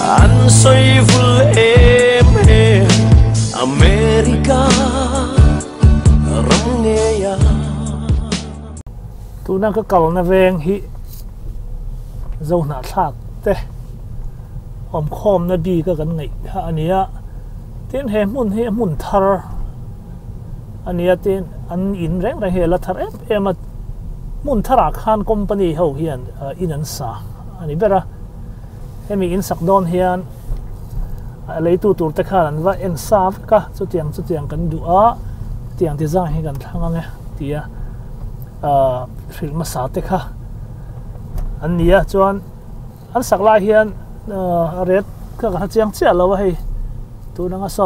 an soi vul em em America ram nghe ya tu na ka kal na veng hi zo na thak te om khom na bi ka kan ngai ha ania tin he mun thar ania tin an in reng ra he la thar em mun thara khan company ho hian in an sa ani bera hemi in sak don hian lei tu tur te khan wa en sa ka chu tiang kan du a tiang ti zang hi kan thanga nge tia film ma sa te kha an nia chuan an sak lai hian red ka ka chiang chia lo hei tu nanga so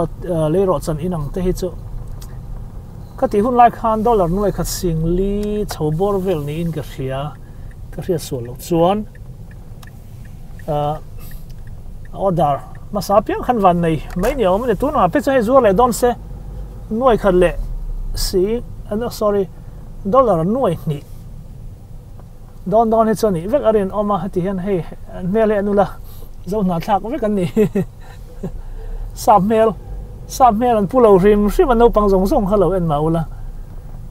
le ro chan inang te hi chu ka ti hun lai khan dollar noi khat sing li chobor vel ni in ka ria so lo chuan order masa piang khan van nei mai ni om ne tu na pe chai zuar le don se noi khat le si sorry dollar noi ni don he chani vek arin oma hati hian hei mel he anula zo na thak vek an ni Samuel an pulo rim an no pang zong hello en maula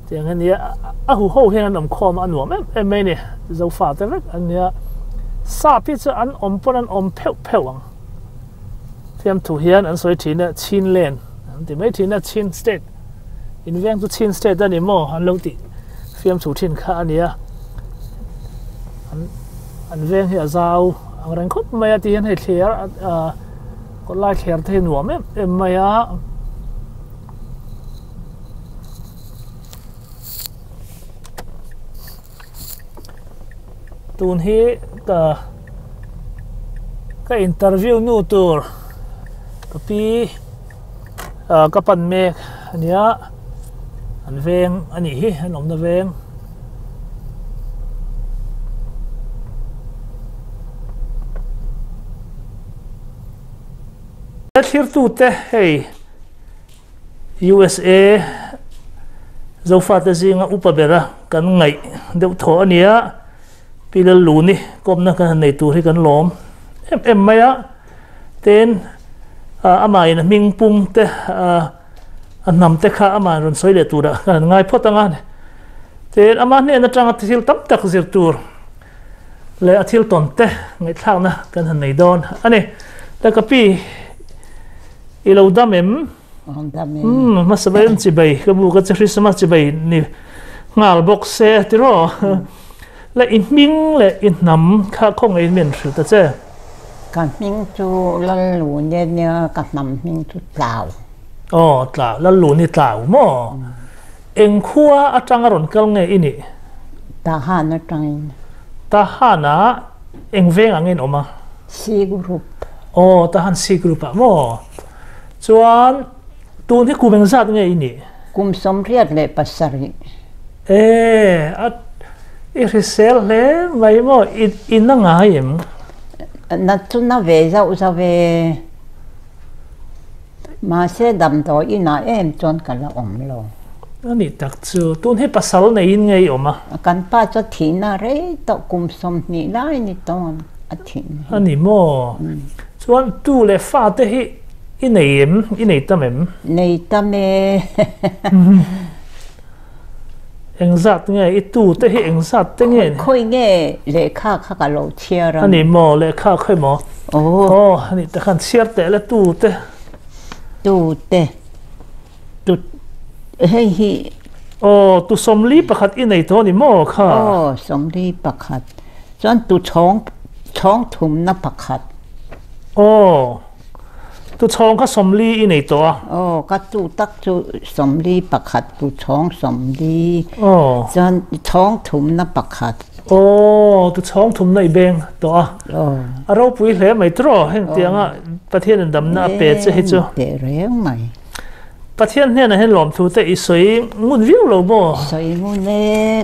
tiang an ya a hu ho hian an khom an nuam em mai ni zo fa te vek an ya sa pi chu an om pon an om pheu ang thiam thu hian an soi thina chin len an ti mai thina chin state in veng tu chin state ani mo an lo ti thiam thu thin kha an ya an veng hi azau ang rang khop mai ati hian he thler có lai khéo thế nuông em mày á tuần hi cái interview nu tour cái pi cái pan me ania anh veng anh hi anh om na veng thir tu te hey USA zo fa te zinga upabera kan ngai deuh tho ania pilal lu ni komna kan nei tur hi kan lom em maya ten ama in ming pum te anam te kha ama ron soi le tura kan ngai photanga ten ama ne na tanga thil tam tak zir tur le athil ton te ngai thang na kan nei don ani ta kapi ilo damem masabay si bay kabu ka Christmas si bay ni ngal box se tiro la in ming le in nam kha khong in men thil ta che kan ming chu lal lu ne kan nam ming chu tlao tlao lal lu ni tlao mo eng khua atang ron kal nge ini ta ha na tang ta ha na eng veng angin oma C group ta han C group mo chuan tun hi kumeng zat nge ini kum som riat le pasari resell le mai mo in na nga yem na tu na ve za ve ma se dam to ina em chon kala om lo ani tak chu tun hi pasal nei in ngei oma kan pa cho thina re to kum som ni lai ni ton athin ani mo chuan tu le fa te hi inei tamem nei tame engzat nge itu te hi engzat te nge khoi nge le kha ka lo chiara ani mo le kha khoi mo ani ta khan chiar te le tu te hei hi tu somli pakhat inei to ni mo kha somli pakhat chuan tu chong thum na pakhat tu chong kha somli inei to ka tu tak chu somli pakhat tu chong somli chuan chong thum na pakhat tu chong thum nei beng to aro pui hle mai tro heng tianga pathian an dam na pe che hi chu te reng mai pathian hne na hen lom thu te i soi ngun viu lo mo soi ngun ne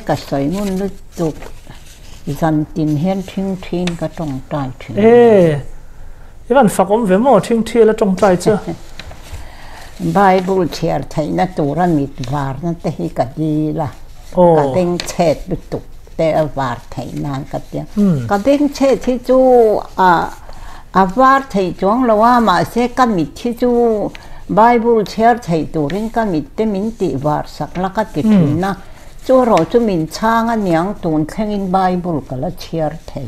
ka soi ngun lu tu zan tin hen thing ka tong tai thing Ivan fakom ve mo thing thila tong tai cha Bible thiar thaina tura mit var na te hi ka di la ka ding chet bu tu te var thaina ka tia ka ding chet thi chu avar thầy chuang lawa ma se kamit thi chu Bible share thầy turin kamit te min ti var sak lakat ki thina chu ro chu min changa niang tun thengin Bible kala share thầy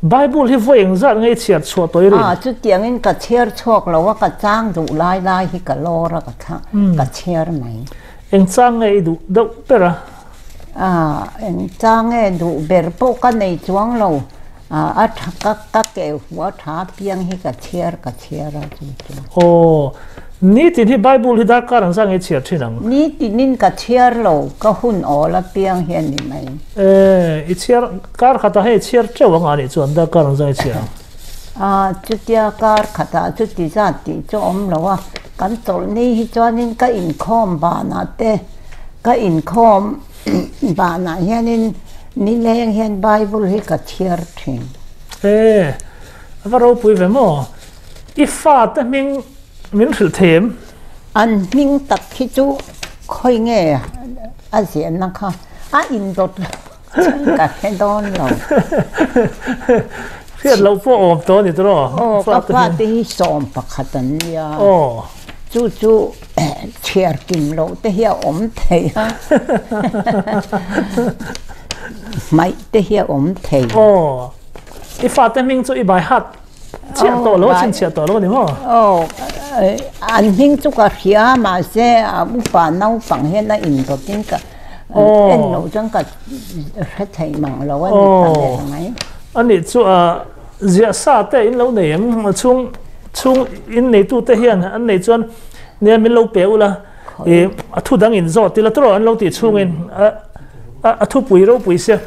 Bible hi voing zat ngai chiat chho toi ri chu tiangin ka share chok lawa ka chang du lai lai hi ka lora ka tha ka share mai eng chang ngai du do pera eng chang ngai du ber po ka nei chuang lo các kẹo quá thả piang hi cả chia ra chu ní tin hi Bible hi đã cả rằng sang cái chia thế nào ní tin nín cả chia lo có hun ở là piang hiền đi mày ít chia cả khata hay chia châu vàng anh chọn đã cả rằng sang cái chia chút tia cả khata chút tí ra tí cho ông lo căn tổ ní hi cho nên cái income bà na te cái income bà na hiền nên ni leng hiền Bible hi cả chia thìn và rồi bùi về mò ít phát ta mình thử thêm anh mình tập khi chú khơi nghe diện nó không in đột cả cái đó rồi phía lâu phố ôm to thì đó các bạn đi xóm bạc hạt ya chú chia kim lâu thế here ôm thầy mấy thế here ôm thầy ít phát ta mình cho ít bài hát chia tổ lỗ xin chia tổ lỗ đi mà anh mình chú cả phía mà sẽ bút bà nấu bằng hết là in đột tiếng cả em nấu chẳng cả hết thầy mảng lâu anh ta mấy anh ấy chú giờ sao thế in lâu này em chung in này tu thế hiện anh ấy chọn nè mình lâu béo là thu đăng in rồi thì là tôi anh lâu thì chung in thu bùi rau bùi xe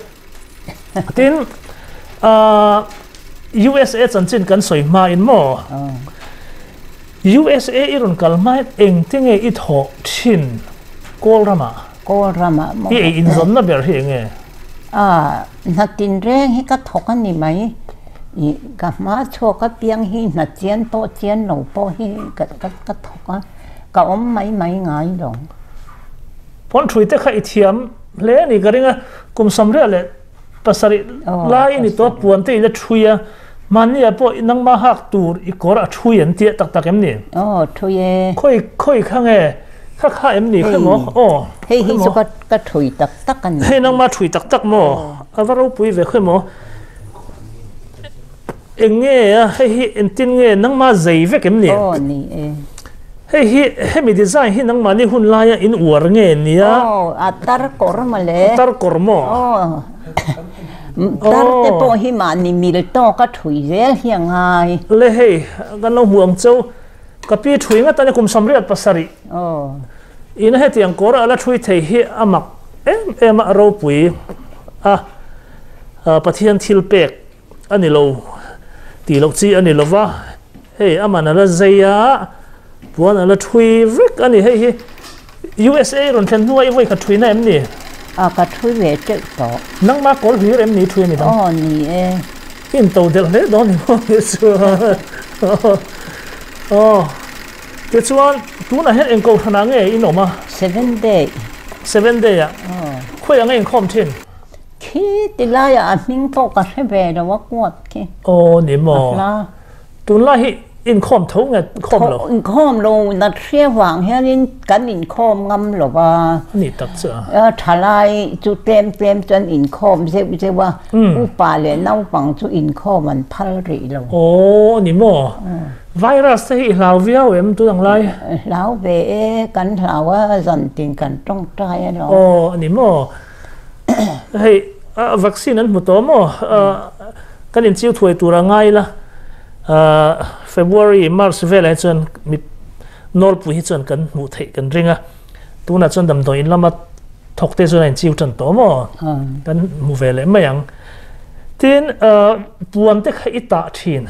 tin USA chân chân cần soi ma in mo USA iron kalmai eng tinge i tho thin kolrama hi in zon na ber hi nge na tin reng hi ka thok ani mai i ka ma cho ka piang hi na chen to chen lo po hi ka thok ka om mai ngai lo pon thui te kha i thiam le ni garinga kum samre le pasari lai ni to puan te le thuia mania po nang ma hak tur i kora thuian ti tak em ni thuie khoi khange kha em ni khemo hei hi so ka thui tak kan hei nang ma thui tak mo avaro pui ve khemo enge hei entin nge nang ma zai ve kem ni ni hei mi design hi nang ma ni hun la ya in uar nge ni ya atar kor ma le tar kor mo tar te po hi ma ni mil to ka thui zel hiang hai le hei kan lo muang chau ka pi thui nga ta kum samriat pasari in he tiang kor ala thui thei hi amak em ro pui pathian thil pek ani lo ti lo chi ani lova hei amana la zaya puan ala thui vek ani hei hi USA ron then nuai voi ka thui na em ni ka thui ve che to nang ma kol hi em ni thui ni dang ni in to del le do ni mo su ke chuan tu na het engko thana nge in oma 7 day ya khoi ang eng khom thin khi ti la ya ming to ka se ve da wa kwat ki ni mo tu la hi in khom tho nge khom lo na thria wang hian kan in khom ngam lo ba ni tak cha thalai chu tem chan in khom se wa upa le nau pang chu in khom an phal ri lo ni mo virus hi lau viau em tu dang lai lau ve kan hlawa zan tin kan tong trai lo ni mo hei vaccine an mu to mo kan in chiu thui tura ngai la February March vele chon mi nol pu hi chon kan mu thei kan ringa tuna chon dam do in lama thokte chon in chiu chan to mo kan mu vele mayang tin puan te kha ita thin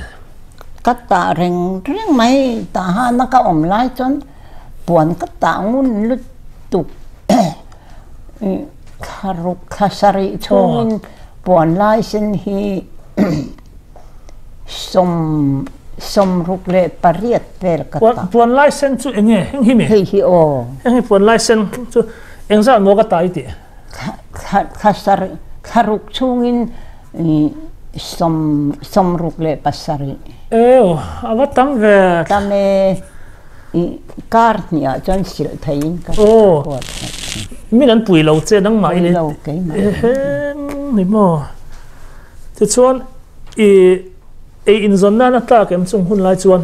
cắt tạ rừng mấy tạ ha nó có ổn lại chốn buồn cắt tạ ngun lứt tục khasari chung buồn lại xin hi som rục lệ pariat về cắt tạ buồn lại xin chu enge heng hi me hi heng buồn lại xin chu eng za no ka tai ti khasari kharuk chungin som ruk le pasari awa tam ve tame I kar nia chon sil thain ka min an pui lo che dang mai ni lo ke ma ni mo te chuan in zon na ta kem chung hun lai chuan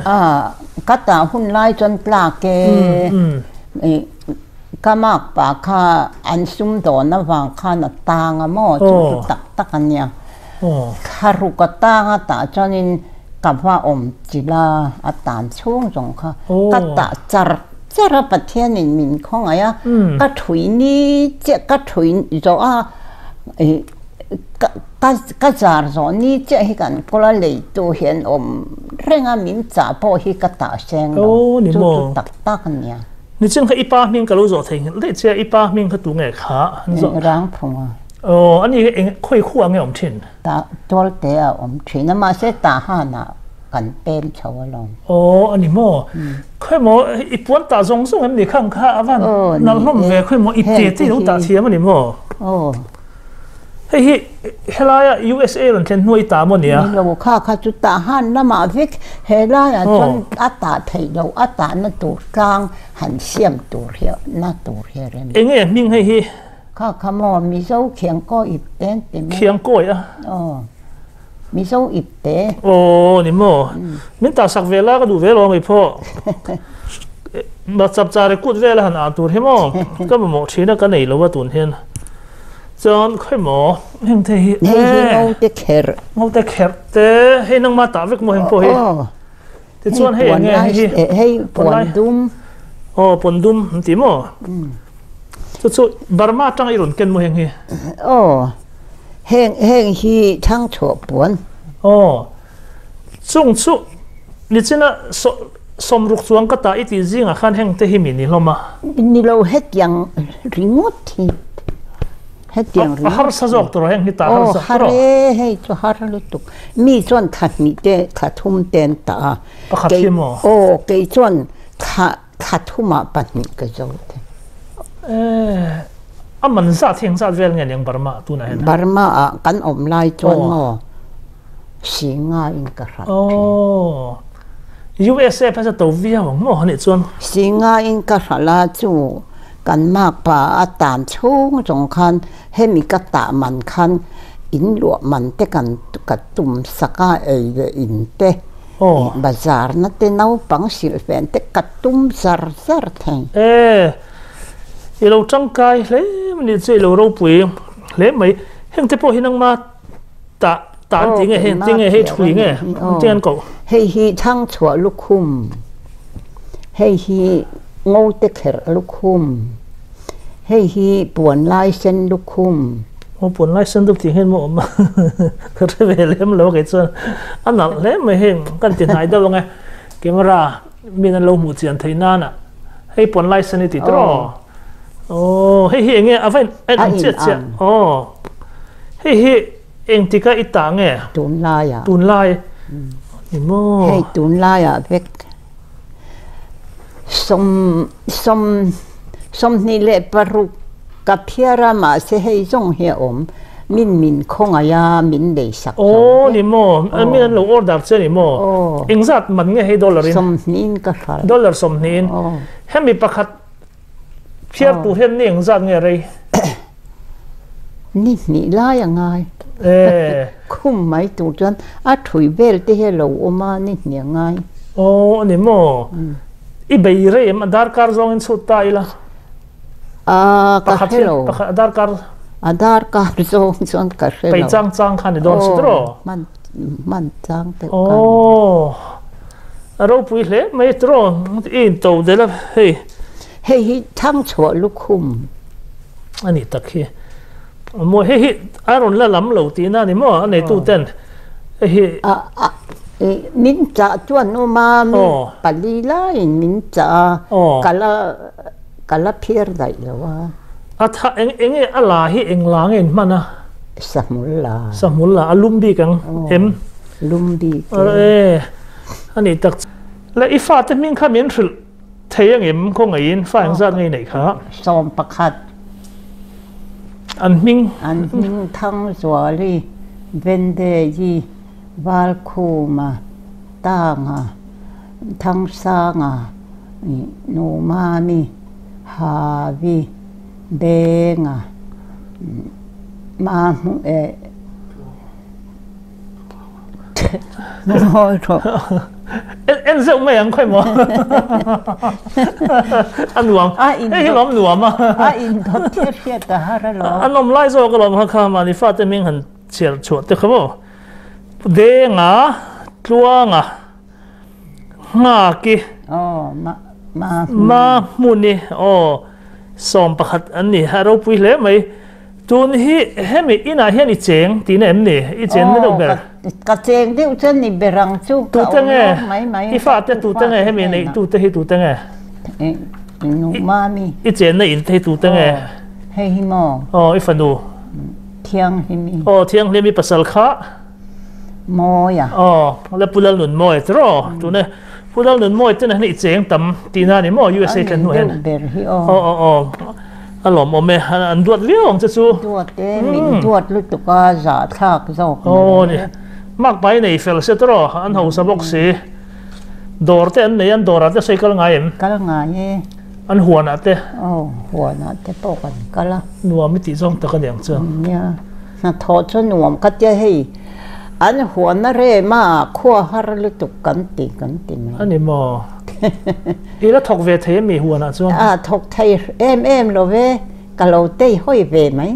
kata hun lai chon tla ke kamak pa kha an sum do na wang kha na tanga mo chu tak tak ania kharu ka tanga ta choninกับว่าอมจิลาอาตานช่วงจงค่ะก็ตะจารประเทศนี่มินของอะไรก็ถุยนี่เจ้าก็ถุยจะก็จารจอนี่เจ้าให้กันก็เลยตัวเห็นอมเรื่องมินจ่าพอให้ก็ตะเชงจุดตักตักเนี่ยนี่จึงให้อีป้ามิงก็รู้จอดทิ้งเลยเจ้าอีป้ามิงก็ตัวไงขาร่างพงอันนี้เองคุยคู่อะไรอมทิ้งตาตัวเดียวอมทิ้งนั่นมาเสตาหานะกันเป็นชาวลงอันนี้มั้งค่อยมั้งอีปวนตาจงส่งให้มันข้างข้าวันนั่งล้มเวค่อยมั้งอีเตี้ยที่ต้องตาเทียมันนี่มั้งเฮ้ยเฮล่า USA หลังจากนู่นตามันเนี่ยเราข้าจุดตาหันน้ำมาวิกเฮล่าจนอัตตาไทยเราอัตตาหน้าตัวกลางหันเสียมตัวเรียวหน้าตัวเรียวเลยเอ็งมิ่งให้ข้าขโมยมีเจ้าเขียงก้อยอิบเต้นเต็มเขียงก้อยมีเจ้าอิบเต้นี่มั้งมินตาสักเวลาก็ดูเวลาไม่พอมาจับจ่ายกุดเวลาหันอาตัวเห็นมั้งก็มาหมดทีนั้นก็ไหนรู้ว่าตัวเห็นจนค่อยหมอเห็นที่เอาแต่แคร์แต่ให้นั่งมาตาวิกโมเห็นพอเห็นที่ชวนให้ยังไงให้ปนดุมปนดุมตีมั้งสุดบาร์มาจังอีรุ่นเกินโมเห็นที่เฮงฮีทั้งชั่วปวนจุงชุนี่จีน่ะสมรุกสวงก็ตาอีตีจิงอ่ะขันเฮงเตหิมินี่ลมานี่เราเฮ็ดยังรีโมทที่เฮ็ดยังฮาร์สะจอกตัวเฮงที่ตาฮาร์สะฮาร์ให้ตัวฮาร์ลุตุกมีส่วนขัดมีเตขัดทุ่มเตนตาเกยเกยส่วนขัดทุ่มมาปันมีกระโจดมันซาเทียงซาเวลเงี้ยยังบาร์มาตัวไหนบาร์มากันอมไล่จนสิงาอินกระUSA พัฒนาตัววิวงอเนี่ยจนสิงาอินกระลาจูกันมากป่าอาตานช่วงจงคันให้มีกระตามันคันอินหลวมันเตกันกระตุ่มสก้าอินเตบาซาร์นั่นเตน่าปังสิลเฟนเตกระตุ่มซาร์แทงเราจังกายเลยมันนี่เจ้าเราปุยเลยไม่เห็นแต่พอเห็นนังมาตาจริงไงเห็นจริงไงเห็นถุยไงจริงอันก็เฮ้ยทั้งชัวลูกคุมเฮ้ยงูเตะเขรลูกคุมเฮ้ยปวนลายเส้นลูกคุมปวนลายเส้นทุกทีเห็นหมดมาคือเวลาเราเกิดส่วนอันนั้นเลยไม่เห็นกันติดหายได้ยังไงเกมรามีนั่นเราหมู่เจียนไทยนั่นอ่ะให้ปวนลายเส้นติดต่อเฮ้ยเองเอาไว้เอ็นเจ็ดเฮ้ยเองที่ก็อิตาไงตุนลายนี่มั้งเฮ้ยตุนลายเวกสมนี่แหละปรุกับเพียรามาเสียให้จงเหี่ยมมินคงอายามินได้สักนี่มั้งมินเราออเดอร์เช่นี่มั้งเองจัดมันไงให้ดอลลาร์สมนินก็ค่ะดอลลาร์สมนินให้มีประคัดเพียรตัวเห็นนี่ยังจัดไงอะไรนี่ล่ายังไงคุ้มไหมตัวจนถุยเบลที่ให้เราออกมานี่ยังไงนี่มั้งอีเบย์เร่มันดาร์การ์ซองอินสุดตายละก็เฮโลดาร์การ์ซองก็เฮโลไปจังขันโดนสุดหรอมันจังแต่เราพูดเลยไม่ตรงอินโตเดลเฮ้ยทั้งชัวลูกคุมอันนี้ตักเฮมัวเฮ้ยอารมณ์ละล้ำเหล่าตีน่านี่มัวอันไหนตู้เต้นมินจ่าจวนโนมาปลีไลมินจ่ากะละเพียร์ได้แล้วว่าถ้าเอ็งอะไรเอ็งล้างเอ็งมันนะสมุลลาอลุมบีกังเห็มลุมบีอันนี้ตักและอีฟ้าจะมิ่งข้ามินสุดเทียงเอ็มคงไงยินฟ้าอย่างสั้นไงไหนครับสอมประคัดอันมิ่งทั้งสวลี vende ji val khu mà ta nga thăng sa nga nu ma mi ha vi de nga ma mu e rồi rồi em sẽ mấy anh khỏe mà anh nuông cái lom nuông mà in thật thiết thiết ta ha rồi anh lom lại rồi cái lom ha kham mà đi phát thì mình hẳn chiều chuột được không de ngà tua ngà kì ma muni som pakhat anh nè haro pui lẽ mày tuần hi hem ina hian i cheng tin em nè i cheng nó đâu ber ka cheng deuh chen ni berang chu tu teng e mai i fa te tu teng e hem nei tu te hi tu teng e nu ma mi i cheng na in te tu teng e he hi mo i fanu thiang hi mi thiang le mi pasal kha mo ya le pulal nun mo e tro tu ne pulal nun mo te na ni cheng tam tina ni mo USA kan nu hen ber hi alom ome an duat liong chu duat te min duat lu tu ka za thak zo ni mak bai nei fel se tro an ho sa box si dor te an nei an dor ate cycle ngai em kala ngai an huan ate huan ate po kan kala nuam mi ti zong ta kan yang chu nya na tho chu nuam ka te hei an huan na re ma khua har lu tu kan ti mai ani mo ila thok ve the mi huan a chu thok thai em lo ve ka lo te hoi ve mai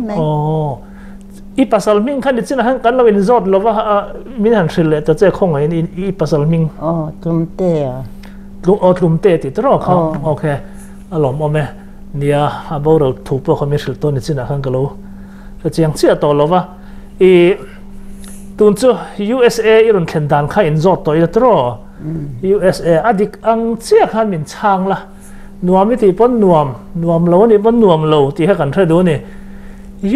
i pasal ming khan chin han kan lo in zot lo wa min han hril le ta che khong ai i pasal ming tum te tlum te ti tro kha okay alom ome nia aboro thu po khamis hril to ni chin han ka lo ta chiang chia to lo wa i tun chu USA irun khen dan kha in zot to i tro USA adik ang chia khan min chang la nuam mi ti pon nuam lo ni pon nuam lo ti ha kan thre do ni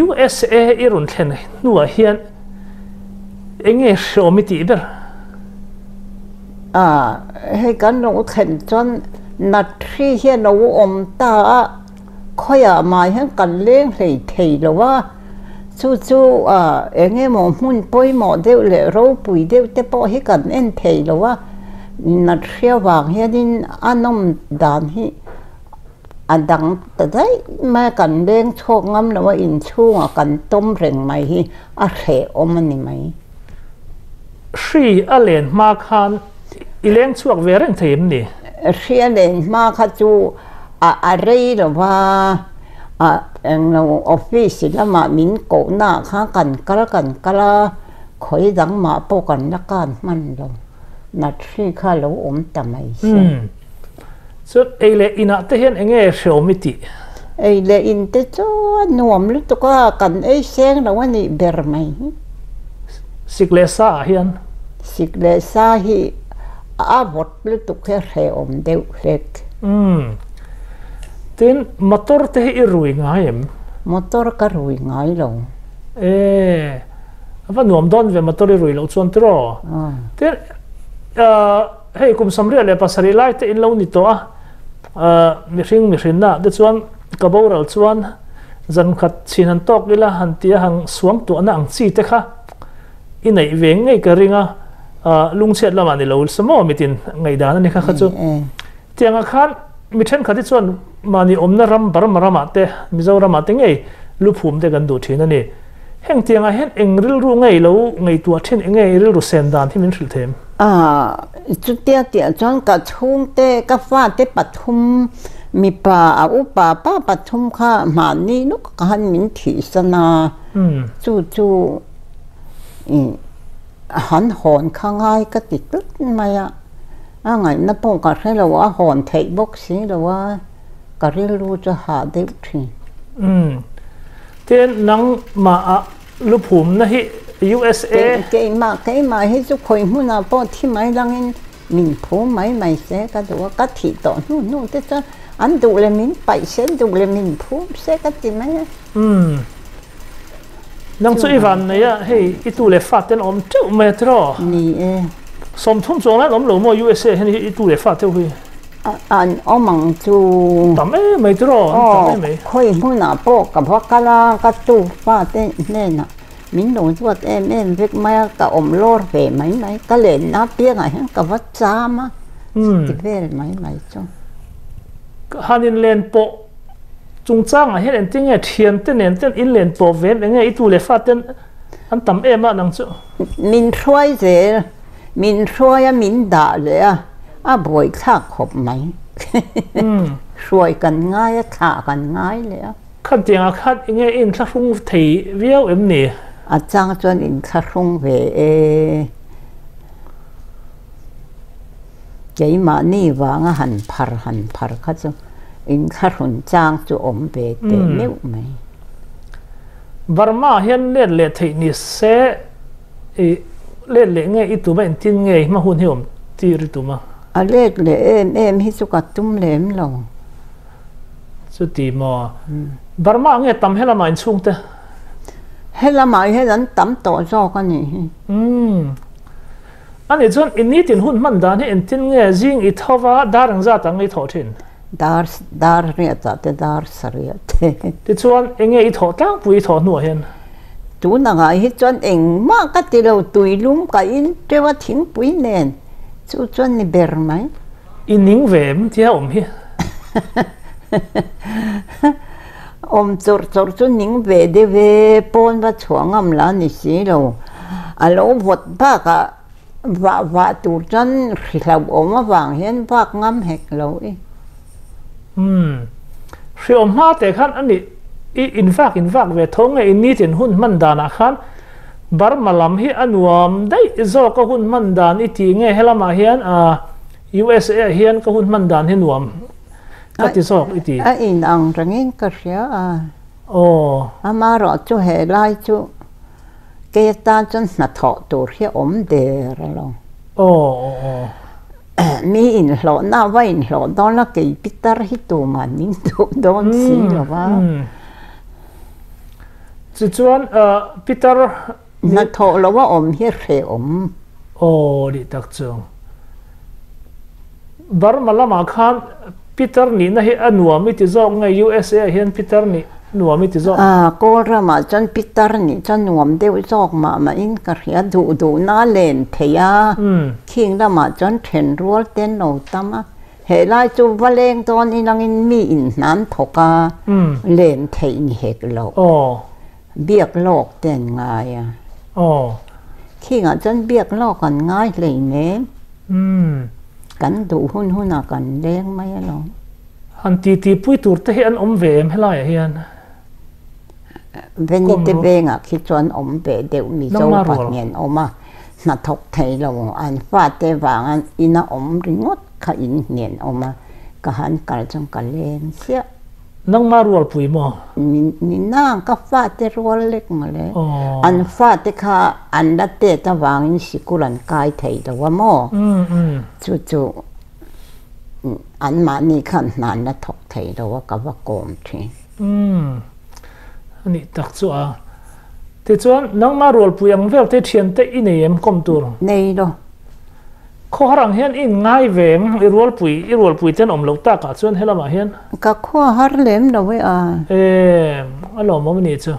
USA irun khen nuwa hian enge show mi ti ber he kan no khen chon na thri hian no om ta khoya mai han kan leng hlei thei lo wa chu enge mo mun poi mo deu le ro pui deu te po hi kan en thei lo wa na thria wang hianin anom dan hi adang ta dai ma kan leng chok ngam lo wa in chunga kan tom reng mai hi a khe omani mai Shri alen ma khan ileng chuak ve reng theim ni Shri alen ma kha chu a rei lo wa eng lo office la ma min ko na kha kan kala khoi dang ma po kan la kan man lo na thri kha lo om ta mai so ele ina te hian enge show mi ti le in te chu nuam lu to ka kan seng lo ani ber mai siklesa hian siklesa hi a bot lu to khe re om deu rek tin motor te hi rui ngai em motor ka rui ngai lo ava nuam don ve motor rui lo chuan tro tin hei kum samria le pasari lai te in lo ni to mi hring na de chuan kaboral chuan zan khat chin han tok ila han tia hang suang tu ana ang chi te kha inai veng ngai ka ringa lungchet lama ni lo samo mitin ngai dan ni kha kha chu tianga khan mi then khati chuan mani omna ram barama te mizoram ate ngei luphum te kan du thina ni heng tianga hen engril ru ngei lo ngei tu then ngei ril ru sen dan thimin thil them chu tia chuan ka chung te ka fa te pathum mi pa upa pa pathum kha mani nu ka han min thi sana chu han hon khangai ka ti tut maya ngai na pong ka re lo wa hon thei bok si lo wa ka ril ru cha ha de thi ten nang ma luphum na hi USA cái mà hết chút khôi muốn nào bỏ thì mấy lần in mình phố mấy sẽ cái đó cái thịt đó nu thế cho anh đủ là mình phải sẽ đủ là mình phố sẽ cái gì mấy nang chu ivan này hey itu le phát tên om chu metro ni som thum chong la lom lo mo USA hen itu le phát theo hui anh ông mang chu tầm metro tầm khôi muốn nào bỏ cái bác cái tu phát tên nên mình nói chuột em việc mai cả lor về mấy cái lên nó biết à cái vật cha mà thì về mấy cho hanin len po chung chang a hen ting e thian ten en ten in len po ve nge I tu le fa ten an tam em a nang chu mình xuôi thế mình xuôi mình đã rồi à bồi thác hộp mấy xuôi cần ngay thả cần ngayเลยkhát tiếng à khát nghe in thắc không thấy viêu em nè à chăng cho in thắc không về cái mà ni vàng hẳn phar khát cho in thắc không chăng cho về để nếu mấy Burma hiện lên lệ thấy ni sẽ lên lệ nghe itu bên tin nghe mà hun hiểm ti ri tu mà à lên lệ em hi suka tum lem lo chu ti mo Burma nghe tam hela main chung te hela mai helan tam to zo ka ni anh ấy chọn in tin hun man dan he tin nghe jing I thawa darang za tang I tho thin dar ria ta te dar saria te ti chuan enge I tho tang pui tho nu hen tu na nga hi chon eng ma ka ti lo tui lum ka in te wa thing pui nen chu chon ni ber mai in ning vem ti ha hi chor chu ning ve de ve pon va chuang am la ni si lo alo vot ba ka va tu chon khlau ma wang hian bak ngam hek lo I khi ma te khan ani in fact về thong nge in ni tin hun man dan a khan Burma lam hi anuam dai zo ka hun man dan I ti nge helama hian a USA hian ka hun man dan hi nuam ka ti sok I ti a in ang rangin ka ria a ama ro chu he lai chu ke ta chon na tho tur hi de ra lo mi in lo na va in lo don la ke pitar hi tu ma ning tu don si lo va chu chuan Peter na tho lo wa hi re di tak chung Burma lama khan Peter ni na hi anuam I ti zo ngai USA hian Peter ni nuam I ti zo ko ra ma chan Peter ni chan nuam de zok ma in ka ria du na len theya king la ma chan then rual ten no tama he lai chu valeng ton inang in mi in nan thoka len thei ni hek lo biak lok ten ngai king a chan biak lok kan ngai le ne kan du hun a kan leng mai lo han ti pui tur te hi an ve em helai hian bên te benga khi chuan về đều mi zo pat ngen oma na thok thei lo an fa te wang ina ringot kha in ngen oma ka han kal chang ka len sia nang ma rual pui mo ni na ka fa te rual lek ma le an fa te kha an da te ta wang in sikulan kai thei do wa mo chu an ma ni khan nan na thok thei do wa ka wa kom thi ani tak chu a te chuan nang ma rol puyang vel te thian te I nei em kom tur nei do kho harang hian in ngai veng I rol pui ten om lo ta ka chuan helama hian ka kho har lem do we a alo mo ni chu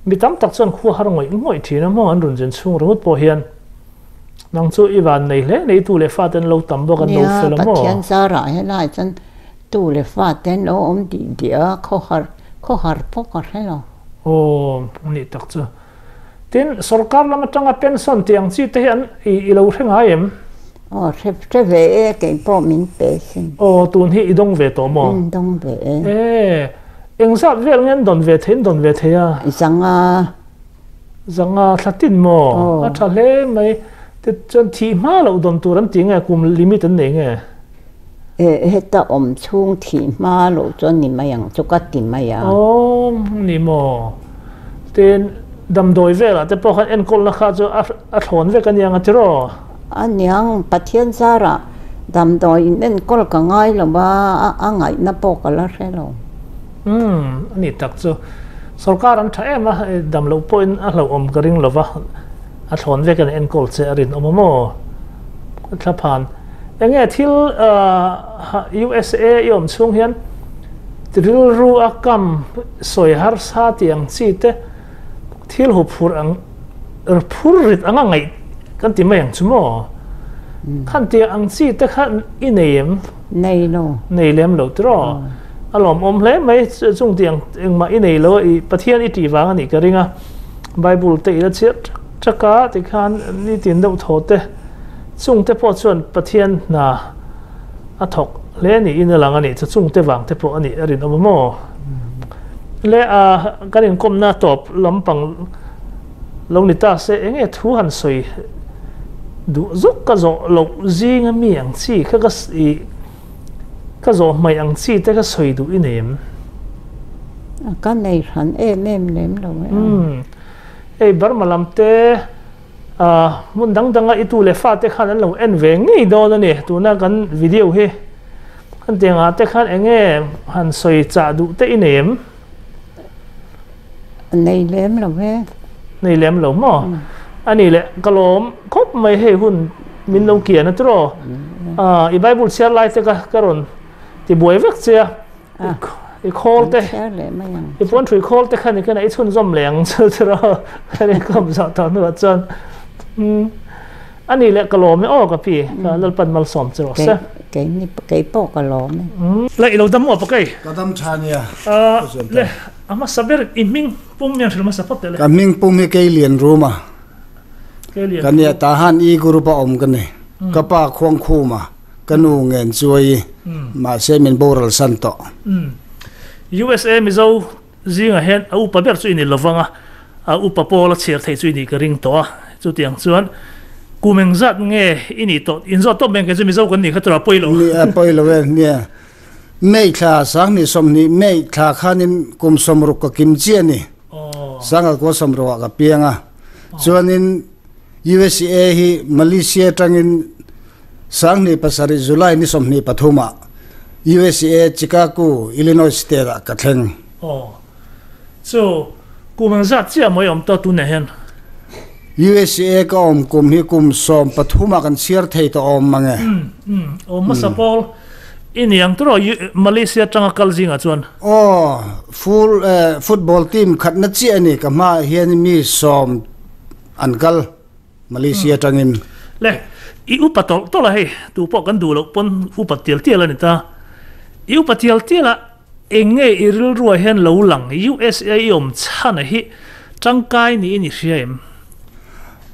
mi tam tak chuan khu har ngoi thina mo an run jen chung rongut po hian nang chu iwan nei le nei tu le fa ten lo tam bo kan lo fel mo pathian sa ra he lai chan tu le fa ten lo om di dia kho har pokar hello ni tak chu tin sarkar lama tanga pension tiang chi te hian I lo thenga em tre ve ke po min pe sin tun hi idong ve to mo dong ve engzat vel ngen don ve theya zanga thlatin mo a thale mai te chon thi ma lo don turan tinga kum limit an nei nge heta om chung thi ma lo chon ni mayang chuka ti maya ni mo ten dam doi vela te po khan en kol na kha chu a thon ve kan yang atiro anyang pathian sara dam doi nen kol ka ngai lo ba a ngai na po ka la relo ani tak chu sarkar an tha ema dam lo point a lo om ka ring lova a thon ve kan en kol che arin omomo thla phan enge thil USA yom chung hian tril ru akam soi har sa tiang chi te thil ho phur ang phur rit anga ngai kan ti mai ang chumo khan te ang chi te khan ineem nei no nei lem lo tro alom om hle mai chung tiang eng ma inei lo I pathian I ti wang ani ka ringa bible te ila chet chaka ti khan ni tin do thote chung te po chuan pathian na athok le ni in lang ani chung te wang te po ani arin omo le a karin kom na top lampang long ni ta se enge thu han soi du zuk ka zo lo zinga mi ang chi kha ka I ka zo mai ang chi te ka soi du inem ka nei han em lem lo ei bar malam te mun dang I tu le fa te khan an lo en ve ngi do na ni tu na kan video hi kan te nga te khan enge han soi cha du te inem nei lem lo he nei lem lo mo ani le kalom khop mai he hun min lo kia na tro I bible share lai te ka karon ti boy vek chia I call te I pon three call te khan I chun zom leng chu tro ani kom sa ta nu chan ani le kalom me o ka pi ka lal pan mal som tro sa cái po kalom le lo dam o pa kai kadam chania le ama saber iming pum yang shilma sapot le kaming pumi kay lian ruma kelian kanya tahan I guru pa om kane kapa khong khuma kanu ngen chuai ma semin boral santo USA mizo zinga hen au pa ber chu ni lovanga au pa pola cher thei chu ni ka ring to chu tiang chuan kumeng zat nge ini to inzo to beng ke chu mizo kan ni khatra poilo ni a poilo we ni mei kha sang ni som ni mei kha khanin kum som ru ka kim chi ni sanga ko som ro ka pianga chuanin USA hi Malaysia tangin sang ni pasari July ni som ni pathuma USA Chicago Illinois state ka thleng so kumeng zat chia moi om to tu ne hen USA ka om kum hi kum som pathuma kan siar thei to om mange masapol in yang tro Malaysia tanga kalzinga chuan full football team khatna chi ani ka ma hian mi som ankal Malaysia tangin le I upatol to la he tu po kan du lo pon upatil tia la ni ta I upatil tia la enge iril ruwa hen lo lang USA om chana hi tangkai ni ni hriam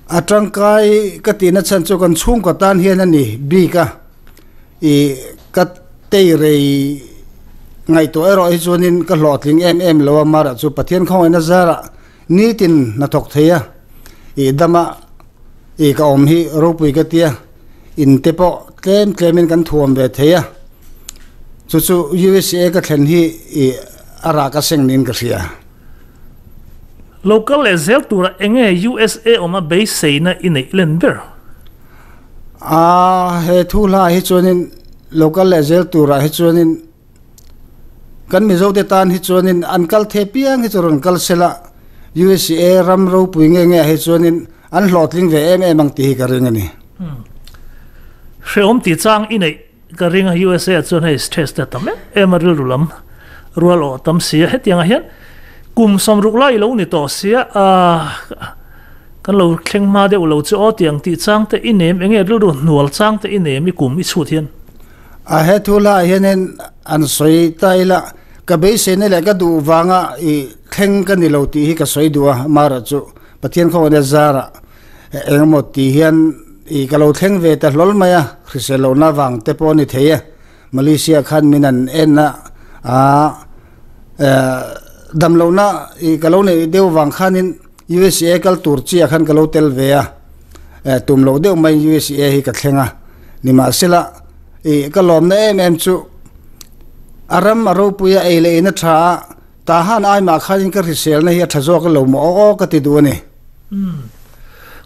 atangkai katina chan chu kan chung ka tan hian ani bi ka I kat tei rei ngai to ero I chuanin ka hlotling em lo mara chu pathian khong ena zara ni tin na thok theya I dama I ka om hi ropui ka tia in tepo tlemin kan thuam ve theya chu USA ka thlen hi I ara ka seng nin ka ria local ezel tura enge USA oma base seina in Ireland he thula hi chuanin local ezel tura hi chuanin kan mi zo te tan hi chuanin ankal the piang hi churon kal sela USA ram ro puinge nge hi chuanin an hlotling ve em ang ti ka ring ani hreom ti chang in ka ring USA chuan he stress ta tam emaril rulam rual o tam sia hetianga hian kum som ruk lai lo ni to sia kan lo thleng ma de lo chu o tiang ti chang te inem enge ru nual chang te inem I kum I chut hian a he thula hianen an soi taila ka be se ne la ka du wanga I thleng ka ni lo ti hi ka soi duwa mara chu pathian kho ne zara engmo ti hian I ka lo thleng ve ta hlol maya khriselo na wang te po ni theya Malaysia khan minan enna damlo na I ka lo ne deu wang khanin USA kal turchi khan ka lo tel ve a tum lo deu mai USA hi ka thlenga ni ma sela ka lom na em chu aram aro puya ele na tha ta han ai ma khain ka risel na hi thazo ka lo mo o ka ti du ni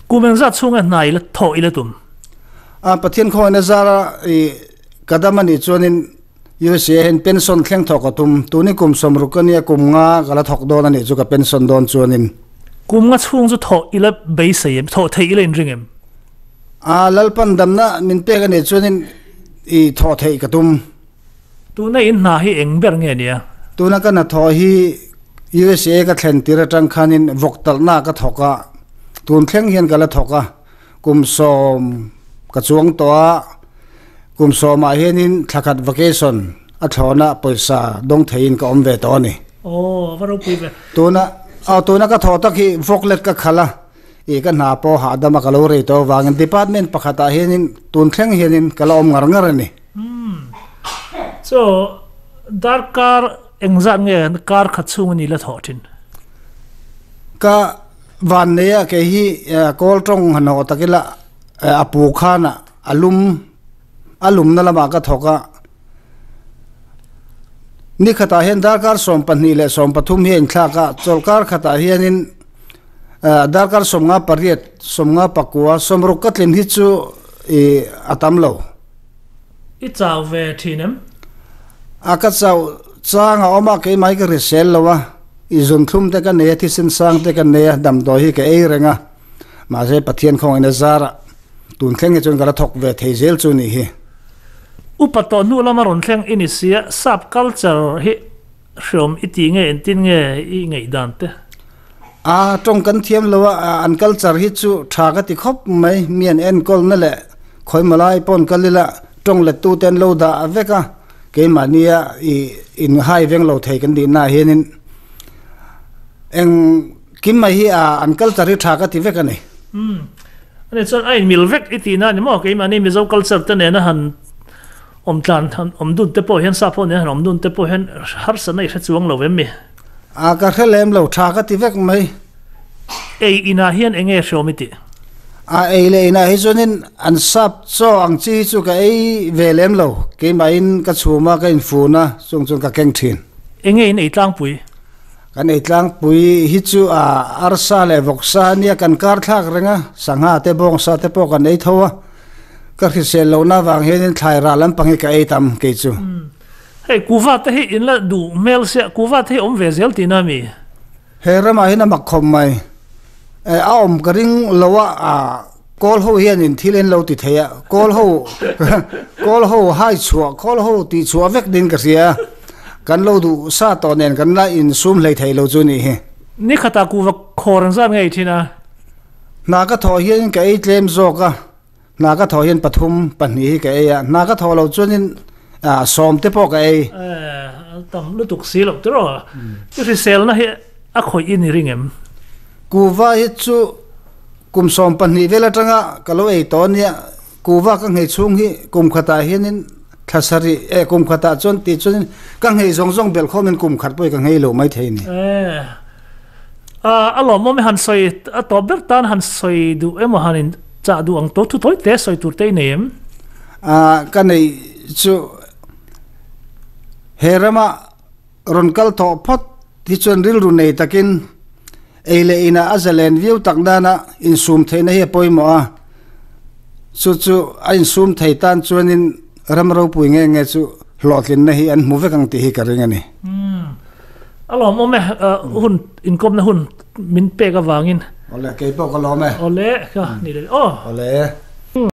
kumeng za chunga nai la tho ile tum pathian kho na zara kadamani chuanin USA hen pension thleng thok tum tuni kum somru kania kum nga gala thok don ani chu ka pension don chuanin kum nga chung chu tho ile base yem tho thei ile ringem lalpan damna min pe ka ne chuanin I tho thei ka tum tu na in na hi eng ber nge nia tuna kana tho hi USA ka thlen tira tang khanin voktal na ka thoka tun thleng hian kala thoka kum som ka chuang toa kum som a hianin thakat vacation a thona paisa dong thein ka om ve to ni varo pui ve tuna ka thota ki voklet ka khala e ka na po ha dama ka lo re to wang department pakhata hianin tun thleng hianin kala om ngar ni so darkar engzan nge kar khatchung ni la thotin ka van ne ya ke hi kol tong hano takila apu khana alum na lama ka thoka ni khata hen darkar som panni le som pathum hi en thla ka cholkar khata hianin darkar somnga pariat somnga pakua somru katlin hi chu e atam lo I chaw ve thinem aka chaw changa oma ke mai ka resel lawa I zon thum te ka ne thi sin sang te ka ne dam do hi ke ei renga ma je pathian khong ina zara tun thleng chon kala thok ve theizel chu ni hi upato nu lama ron thleng inisia sub culture hi shom iti nge entin nge I ngei dan te trong kan thiam lawa an culture hi chu tha ka ti khop mai mian en kol na le khoi malai pon kalila trong le tu ten lo da aveka ke mania in hai veng lo thei kan di na henin eng kim mai hi an culture tha ka ti veka nei ane chon ai milvek iti na ni mo ke mani mizo culture te ne na han omtlan om dun te po hen sa po ne om dun te po hen har sa nei sa chuang lo vem mi ka khelem lo tha ka ti vek mai ei ina hian enge shomiti ei le ina hi zonin an sap cho ang chi chu ka ei velem lo ke main ka chuma ka in funa chung ka keng thin enge in ei tlang pui kan ei tlang pui hi chu arsa le voksa nia kan kar thak renga sangha te bong sa te po kan ei thowa ka khisel lo na wang henin thlai ra lam pangi ka ei tam ke chu hey kuwa te hi in la du mel se kuwa te om ve zel tina mi herama hina makhom mai a om karing lowa kol ho hian in thilen lo ti theya kol ho hai chua kol ho ti chua vek din ka sia kan lo du sa to nen kan la in sum lei thei lo chu ni he ni khata kuwa khoran zam ngei thina na ka tho hian ka ei tlem zo ka na ka tho hian pathum panni hi ka ei na ka tho lo chunin som te po ka ei tam lu tuk si lo tro ti sel na he a khoi in ringem kuwa hi chu kum som panni vela tanga kalo ei to nia kuwa ka ngei chung hi kum khata hianin thasari kum khata chon ti chon ka ngei zong bel khomin kum khat poi ka ngei lo mai theini alo mo me han soi a to ber tan han soi du emo hanin cha du ang to tu toi te soi tur te nem ka nei chu herama ronkal to phot ti chon ril ru nei takin eile ina azalen view takdana in sum theina he poimo chu ain sum thei tan chuanin ramro pui nge chu hlotlin na hi an muve kang ti hi karinga ni alo mo me hun inkom na hun min pe ka wangin ole ke po ko lo me ole ka ni le ole